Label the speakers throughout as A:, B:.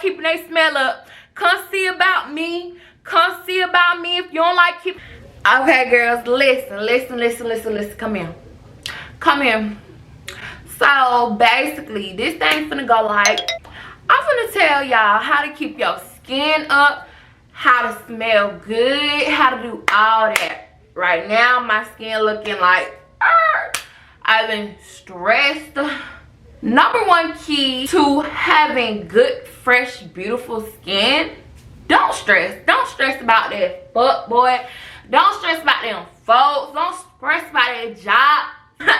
A: like keeping their smell up, come see about me. Come see about me if you don't like keep. Okay, girls, listen. Come here. So basically, this thing's finna go like, I'm finna tell y'all how to keep your skin up, how to smell good, how to do all that. Right now, my skin looking like, I've been stressed. Number one key to having good, fresh, beautiful skin, don't stress. Don't stress about that fuck boy. Don't stress about them folks. Don't stress about that job.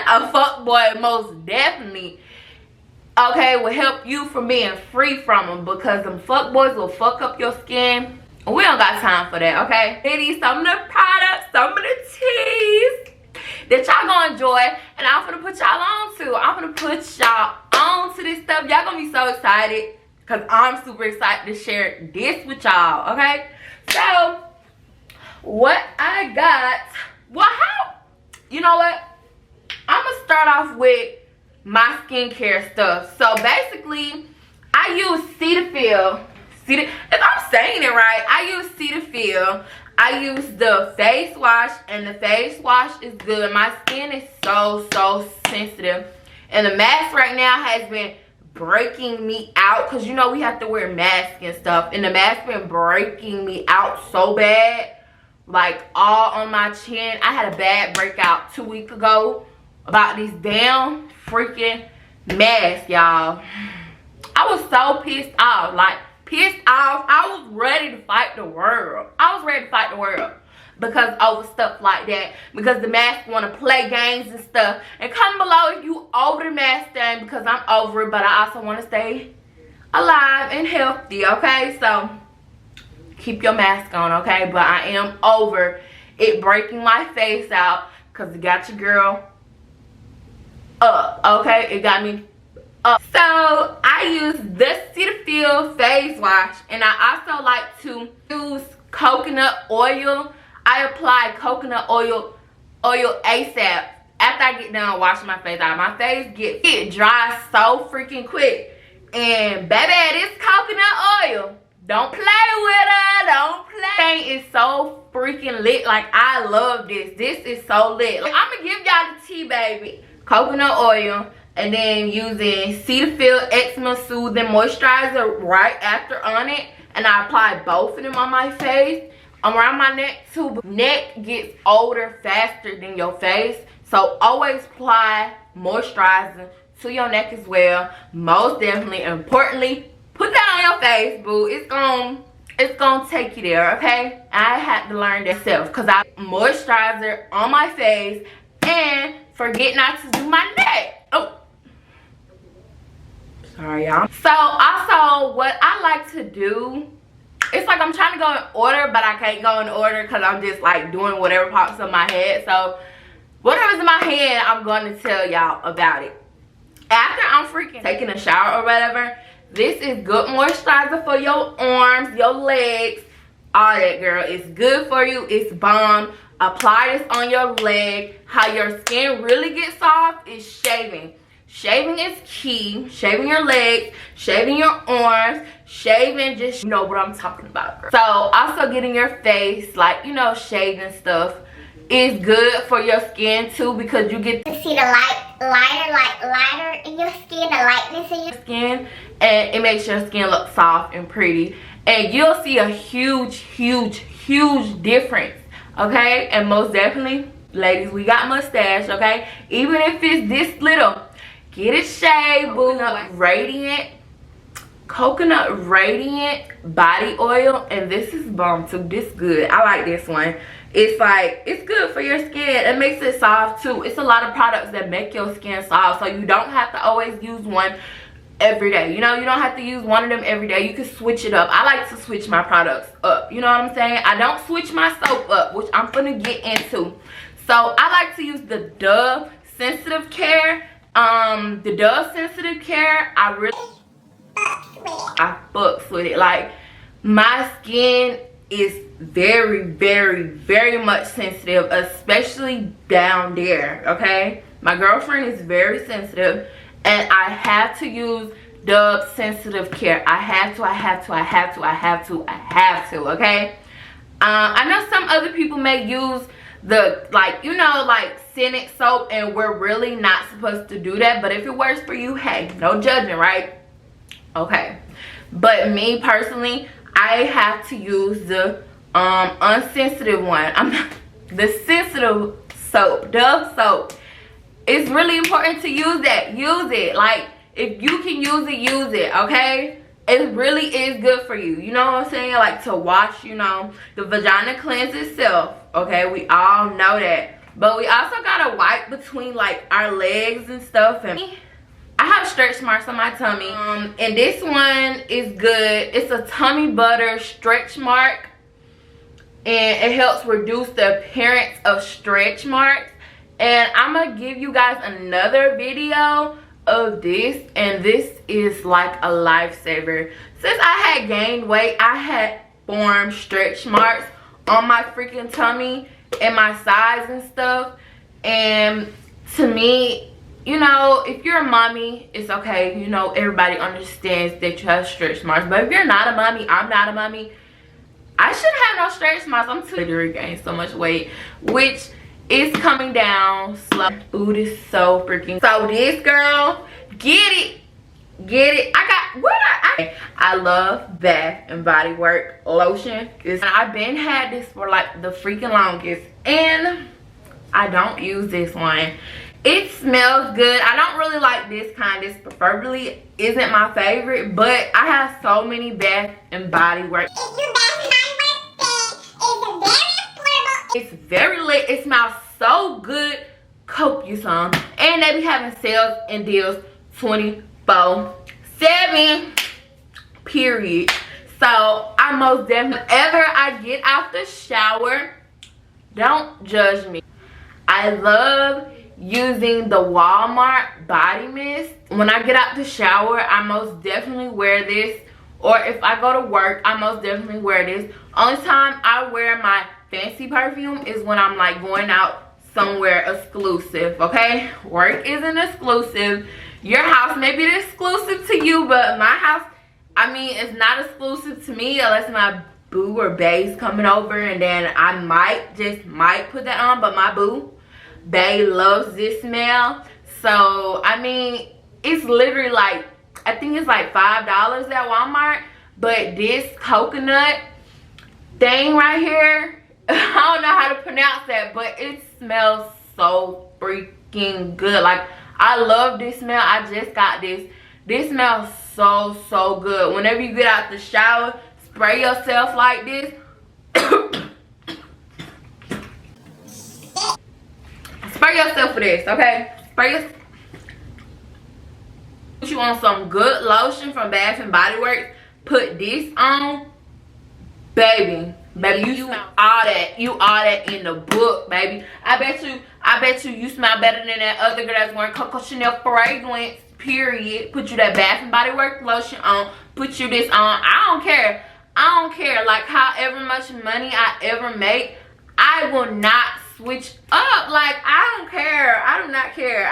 A: A fuck boy most definitely, okay, will help you from being free from them, because them fuck boys will fuck up your skin. We don't got time for that, okay? It is some of the products, some of the teas that y'all gonna enjoy, and I'm gonna put y'all on to. I'm gonna put y'all on to this stuff. Y'all gonna be so excited, because I'm super excited to share this with y'all, okay? So, what I got, well, how, you know what? I'm gonna start off with my skincare stuff. So, basically, I use Cetaphil. If I'm saying it right, I use Cetaphil. I use the face wash, and the face wash is good. My skin is so sensitive, and the mask right now has been breaking me out, because you know we have to wear masks and stuff, and the mask been breaking me out so bad, like all on my chin. I had a bad breakout 2 weeks ago about this damn freaking mask, y'all. I was so pissed off, like pissed off. I was ready to fight the world. Because over stuff like that, because the mask want to play games and stuff. And comment below if you over the mask thing, because I'm over it, but I also want to stay alive and healthy, okay? So keep your mask on, okay? But I am over it breaking my face out, because it got your girl up, okay? It got me up. So I use the Cetaphil face wash, and I also like to use coconut oil. I apply coconut oil ASAP after I get done washing my face out. My face get dry so freaking quick, and baby, this coconut oil, don't play with her, don't play. It's so freaking lit. Like, I love this. This is so lit. Like, I'm gonna give y'all the tea, baby. Coconut oil, and then using Cetaphil Eczema Soothing Moisturizer right after on it, and I apply both of them on my face, around my neck too. Neck gets older faster than your face, so always apply moisturizer to your neck as well. Most definitely, importantly, put that on your face, boo. It's gonna take you there, okay? I had to learn that self, because I moisturizer on my face and forget not to do my neck. Oh, sorry, y'all. So also, what I like to do, it's like I'm trying to go in order, but I can't go in order because I'm just like doing whatever pops in my head. So whatever's in my head, I'm going to tell y'all about it. After I'm freaking taking a shower or whatever, this is good moisturizer for your arms, your legs, all that, girl. It's good for you. It's bomb. Apply this on your leg. How your skin really gets soft is shaving. Shaving is key. Shaving your legs, shaving your arms, shaving, just, you know what I'm talking about, girl. So also getting your face, like, you know, shaving stuff is good for your skin too, because you get to see the lighter in your skin, the lightness in your skin, and it makes your skin look soft and pretty, and you'll see a huge difference, okay? And most definitely, ladies, we got mustache, okay? Even if it's this little, get it shaved, boo. Coconut Radiant body oil, and this is bomb too. This good. I like this one. It's like, it's good for your skin. It makes it soft too. It's a lot of products that make your skin soft, so you don't have to always use one every day. You know, you don't have to use one of them every day. You can switch it up. I like to switch my products up. You know what I'm saying? I don't switch my soap up, which I'm gonna get into. So I like to use the Dove Sensitive Care. The Dove Sensitive Care, I fucks with it. Like, my skin is very much sensitive, especially down there, okay? My girlfriend is very sensitive, and I have to use Dove Sensitive Care. I have to, okay? I know some other people may use the, like, you know, like scented soap, and we're really not supposed to do that. But if it works for you, hey, no judgment, right? Okay. But me personally, I have to use the unsensitive one. I'm not, the sensitive soap, Dove soap. It's really important to use that. Use it. Like, if you can use it, okay? It really is good for you. You know what I'm saying? Like, to wash, you know, the vagina cleanse itself, okay? We all know that. But we also gotta wipe between, like, our legs and stuff. And I have stretch marks on my tummy. And this one is good. It's a tummy butter stretch mark. And it helps reduce the appearance of stretch marks. And I'm gonna give you guys another video of this, and this is like a lifesaver. Since I had gained weight, I had formed stretch marks on my freaking tummy and my sides and stuff. And to me, you know, if you're a mommy, it's okay. You know, everybody understands that you have stretch marks. But if you're not a mommy, I'm not a mommy, I shouldn't have no stretch marks. I'm too to regain so much weight, which is coming down slow. Food is so freaking. So this girl, get it. I love Bath and Body Works lotion. And I've been had this for like the freaking longest, and I don't use this one. It smells good. I don't really like this kind. This preferably isn't my favorite, but I have so many Bath and Body Works. It's very lit. It smells so good. Cope you some. And they be having sales and deals 24/7. Period. So I most definitely, whenever I get out the shower, don't judge me. I love using the Walmart body mist. When I get out the shower, I most definitely wear this. Or if I go to work, I most definitely wear this. Only time I wear my fancy perfume is when I'm like going out somewhere exclusive, okay? Work isn't exclusive. Your house may be exclusive to you, but my house, I mean, it's not exclusive to me unless my boo or bae's coming over, and then I might put that on. But my boo, bae, loves this smell. So I mean, it's literally like, I think it's like $5 at Walmart. But this coconut thing right here, I don't know how to pronounce that, but it smells so freaking good. Like, I love this smell. I just got this. This smells so good. Whenever you get out the shower, spray yourself like this. Spray yourself with this, okay? Spray yourself. If you want some good lotion from Bath and Body Works, put this on, baby, you smell all that. You all that in the book, baby. I bet you smell better than that other girl that's wearing Coco Chanel fragrance, period. Put you that Bath and Body Works lotion on, put you this on. I don't care. Like, however much money I ever make, I will not switch up. Like, I don't care. I do not care.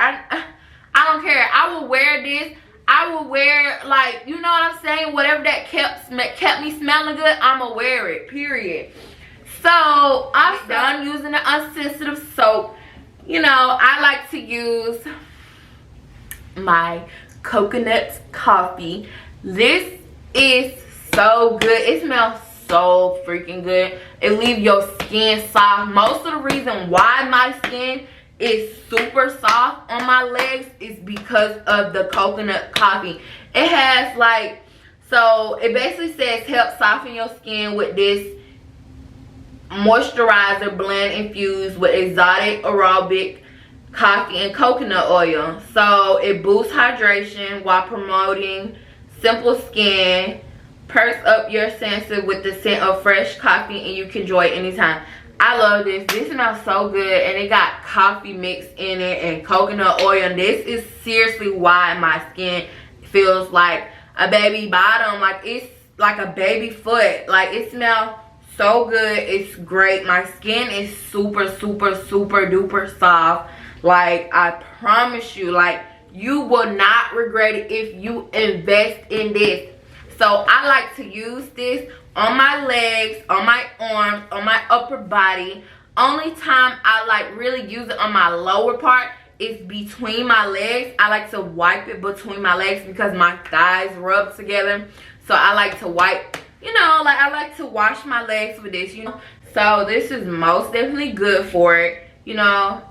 A: I don't care. I will wear this. I will wear, like, you know what I'm saying? Whatever that kept me smelling good, I'ma wear it, period. So I'm done using the unsensitive soap. You know, I like to use my coconut coffee. This is so good. It smells so freaking good. It leaves your skin soft. Most of the reason why my skin is super soft on my legs is because of the coconut coffee. It has like, so it basically says help soften your skin with this moisturizer blend infused with exotic aerobic coffee and coconut oil. So it boosts hydration while promoting simple skin, perks up your senses with the scent of fresh coffee, and you can enjoy it anytime. I love this. This smells so good, and it got coffee mix in it and coconut oil. And this is seriously why my skin feels like a baby bottom. Like, it's like a baby foot. Like, it smells so good. It's great. My skin is super duper soft. Like, I promise you, like, You will not regret it if you invest in this. So I like to use this on my legs, on my arms, on my upper body. Only time I like really use it on my lower part is between my legs. I like to wipe it between my legs because my thighs rub together. So I like to wipe, you know, like I like to wash my legs with this, you know. So this is most definitely good for it, you know.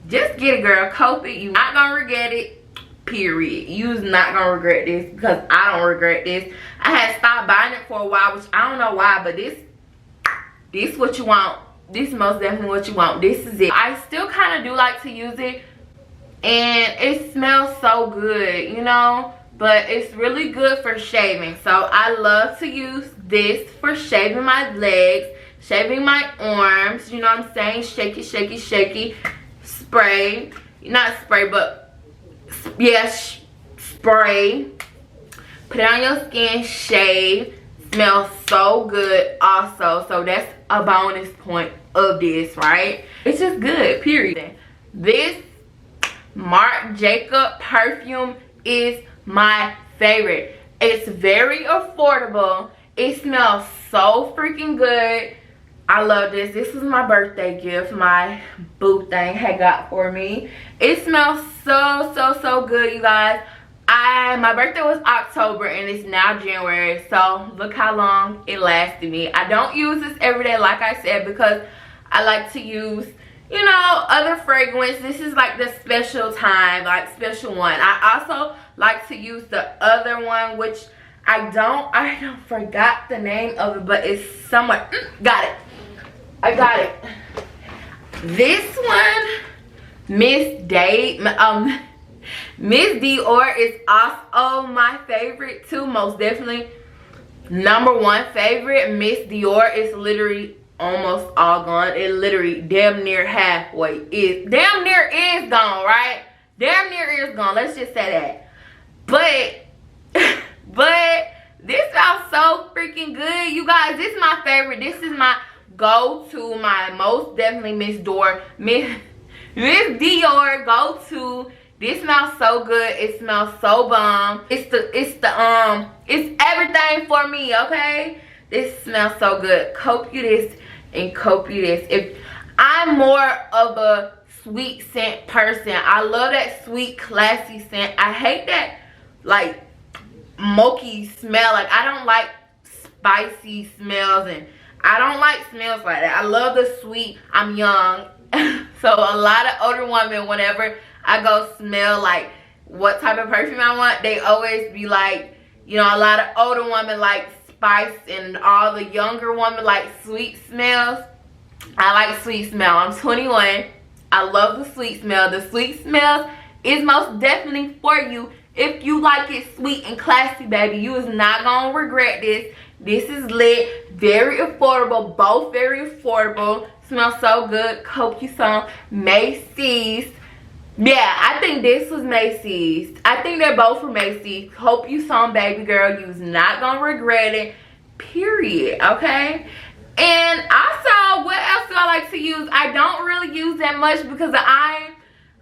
A: Just get it, girl. Cope it. You're not gonna regret it. Period. You's not gonna regret this, because I don't regret this. I had stopped buying it for a while, which I don't know why, but this what you want. This is most definitely what you want. This is it. I still kind of do like to use it, and it smells so good, you know, but it's really good for shaving. So I love to use this for shaving my legs, shaving my arms, you know what I'm saying? Shaky, shaky, shaky. Spray, not spray, but yes, spray. Put it on your skin, shave. Smells so good also. So that's a bonus point of this, right? It's just good, period. This Marc Jacob perfume is my favorite. It's very affordable. It smells so freaking good. I love this. This was my birthday gift my boo thing had got for me. It smells so good, you guys. My birthday was October and it's now January, so look how long it lasted me. I don't use this every day, like I said, because I like to use, you know, other fragrance. This is like the special time, like special one. I also like to use the other one, which I don't forgot the name of it, but it's somewhere. Got it. I got it. This one, Miss Dior is also my favorite too. Most definitely #1 favorite. Miss Dior is literally almost all gone. It literally damn near halfway is. Damn near is gone, right? Damn near is gone. Let's just say that. But this smells so freaking good, you guys. This is my favorite. This is my go-to, my most definitely Miss Dior go-to. This smells so good. It smells so bomb. It's everything for me, okay? This smells so good. Cope you this and cope you this. If I'm more of a sweet scent person, I love that sweet, classy scent. I hate that like smoky smell. Like I don't like spicy smells, and I don't like smells like that. I love the sweet. I'm young. So a lot of older women, whenever I go smell like what type of perfume I want, they always be like, you know, a lot of older women like spice, and all the younger women like sweet smells. I like sweet smell. I'm 21. I love the sweet smell. The sweet smell is most definitely for you. If you like it sweet and classy, baby, you is not gonna regret this. This is lit. Very affordable. Both very affordable. Smells so good. Cope you some. Macy's. Yeah, I think this was Macy's. I think they're both from Macy's. Hope you some, baby girl. You's not gonna regret it. Period. Okay? And also, what else do I like to use? I don't really use that much because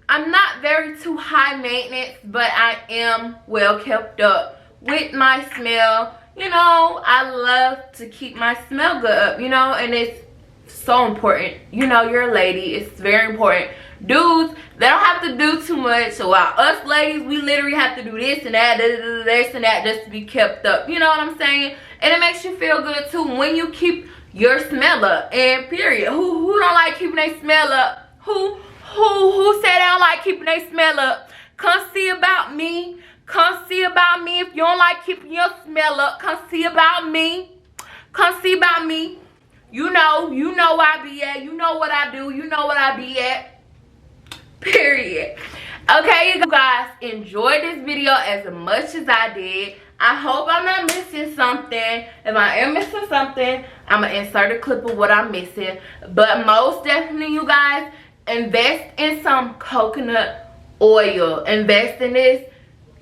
A: I'm not very too high maintenance, but I am well kept up with my smell. You know, I love to keep my smell good up, you know, and it's so important. You know, you're a lady. It's very important. Dudes, they don't have to do too much. So while us ladies, we literally have to do this and that, this and that, just to be kept up. You know what I'm saying? And it makes you feel good too when you keep your smell up. And period. Who don't like keeping their smell up? Who said they don't like keeping their smell up? Come see about me. Come see about me. If you don't like keeping your smell up, come see about me. Come see about me. You know where I be at. You know what I do. You know what I be at. Period. Okay, you guys, enjoyed this video as much as I did. I hope I'm not missing something. If I am missing something, I'm gonna insert a clip of what I'm missing. But most definitely, you guys, invest in some coconut oil. Invest in this.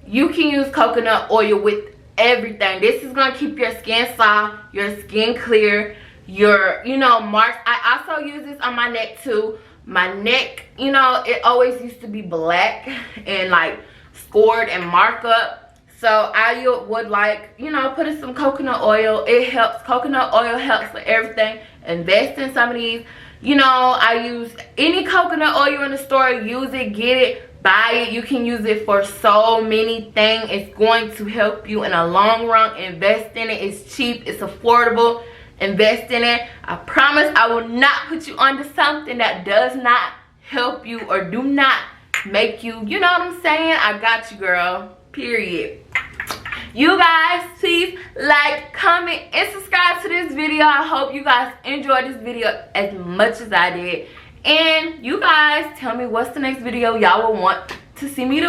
A: You can use coconut oil with everything. This is gonna keep your skin soft, your skin clear, your, you know, marks. I also use this on my neck too. My neck, you know, it always used to be black and like scored and markup. So I would like, you know, put in some coconut oil. It helps. Coconut oil helps with everything. Invest in some of these. You know, I use any coconut oil in the store. Use it, get it, buy it. You can use it for so many things. It's going to help you in the long run. Invest in it. It's cheap. It's affordable. Invest in it. I promise I will not put you onto something that does not help you or do not make you, you know what I'm saying? I got you, girl. Period. You guys, please like, comment, and subscribe to this video. I hope you guys enjoyed this video as much as I did. And you guys tell me what's the next video y'all will want to see me do.